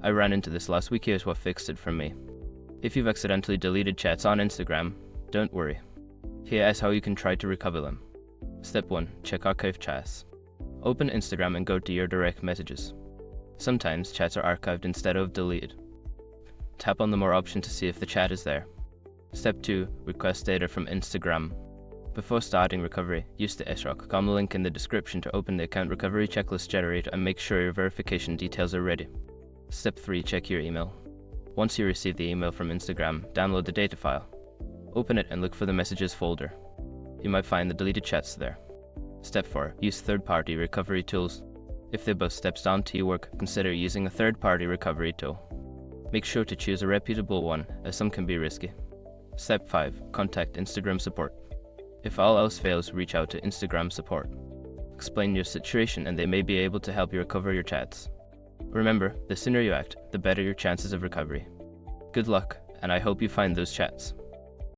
I ran into this last week. Here's what fixed it from me. If you've accidentally deleted chats on Instagram, don't worry. Here is how you can try to recover them. Step 1. Check archived chats. Open Instagram and go to your direct messages. Sometimes chats are archived instead of deleted. Tap on the More option to see if the chat is there. Step 2. Request data from Instagram. Before starting recovery, use the srock.com link in the description to open the account recovery checklist generator and make sure your verification details are ready. Step 3. Check your email. Once you receive the email from Instagram, download the data file. Open it and look for the messages folder. You might find the deleted chats there. Step 4. Use third-party recovery tools. If the above steps don't work, consider using a third-party recovery tool. Make sure to choose a reputable one, as some can be risky. Step 5. Contact Instagram support. If all else fails, reach out to Instagram support. Explain your situation and they may be able to help you recover your chats. Remember, the sooner you act, the better your chances of recovery. Good luck, and I hope you find those chats.